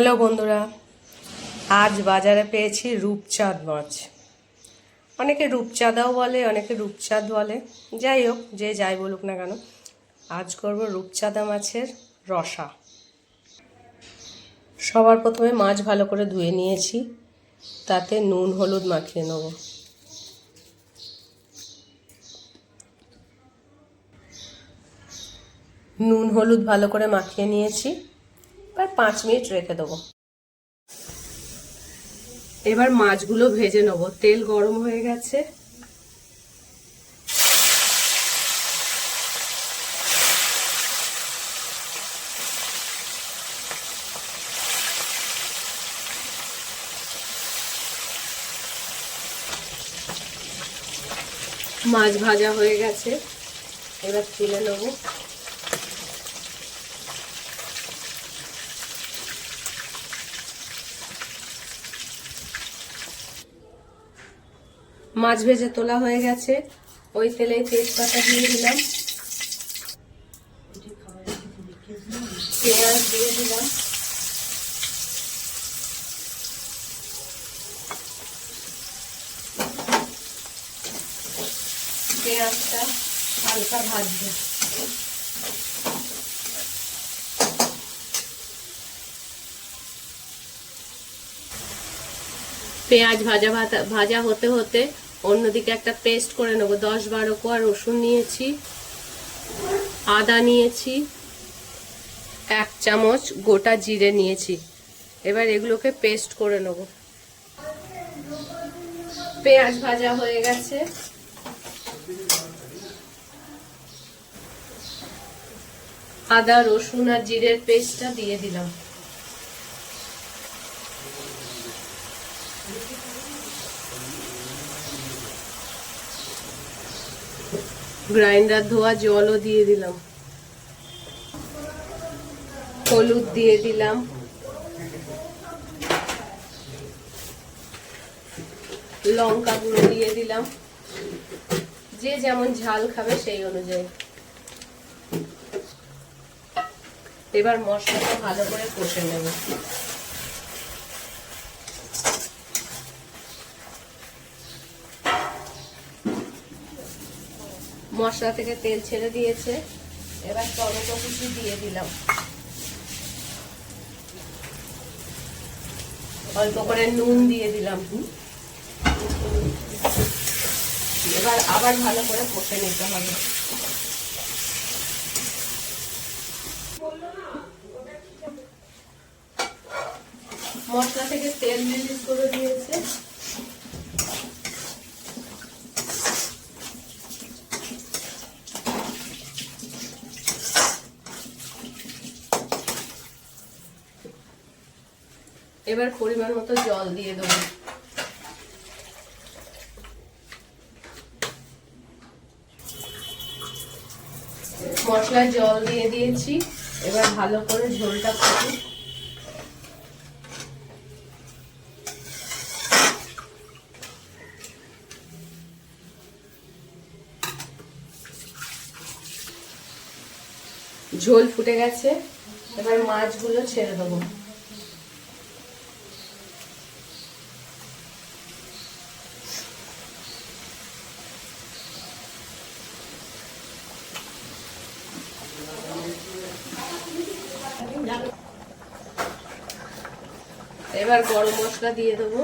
Hello বন্ধুরা, আজ বাজারে পেয়েছি রূপচাঁদ মাছ। অনেকে রূপচাঁদাও বলে, অনেকে রূপচাঁদ বলে। যাই হোক, যে যাই বলুক না কেন, আজ করব রূপচাঁদা মাছের রসা। সবার প্রথমে মাছ ভালো করে ধুয়ে নিয়েছি, তাতে নুন হলুদ মাখিয়ে নেব। নুন হলুদ ভালো করে মাখিয়ে নিয়েছি, প্রায় 5 মিনিট রেখে দেবো। এবার মাছগুলো ভেজে নেব। তেল গরম হয়ে গেছে, মাছ ভাজা হয়ে গেছে, এবার তুলে নেব। মাছ ভেজে তোলা হয়ে গেছে, ওই তেলেই তেজপাতা দিয়ে দিলাম, পেঁয়াজ দিয়ে দিলাম, পেঁয়াজটা হালকা ভাজবো। পেঁয়াজ ভাজা হতে হতে অন্যদিকে একটা পেস্ট করে নেবো। 10-12 কোয়া রসুন নিয়েছি, আদা নিয়েছি, 1 চামচ গোটা জিরে নিয়েছি। এবার এগুলোকে পেস্ট করে নেব। পেঁয়াজ ভাজা হয়ে গেছে, আদা রসুন আর জিরের পেস্টটা দিয়ে দিলাম। গ্রাইন্ডার ধোয়া জলও দিয়ে দিলাম, হলুদ দিয়ে দিলাম, লঙ্কা গুঁড়ো দিয়ে দিলাম, যে যেমন ঝাল খাবে সেই অনুযায়ী। এবার মশলাটা ভালো করে কষে নেব। মশলা থেকে তেল ছেড়ে দিয়েছে, এবার টমেটো কুচি দিয়ে দিলাম, অল্প করে নুন দিয়ে দিলাম। এবার আবার ভালো করে কষে নিতে হবে। মশলা থেকে তেল রিলিজ করে দিয়েছে, এবার পরিমাণ মতো জল দিয়ে দেবো। মশলায় জল দিয়ে দিয়েছি, এবার ভালো করে ঝোলটা ফুটুক। ঝোল ফুটে গেছে, এবার মাছগুলো ছেড়ে দেবো। এবার গরম মশলা দিয়ে দেবো,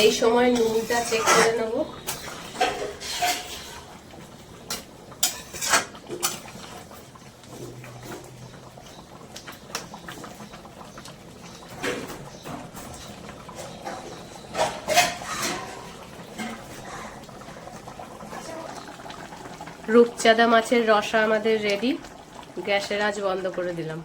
এই সময় নুনটা চেক করে নেব। রূপচাঁদা মাছের রসা আমাদের রেডি। গ্যাসের আঁচ বন্ধ করে দিলাম।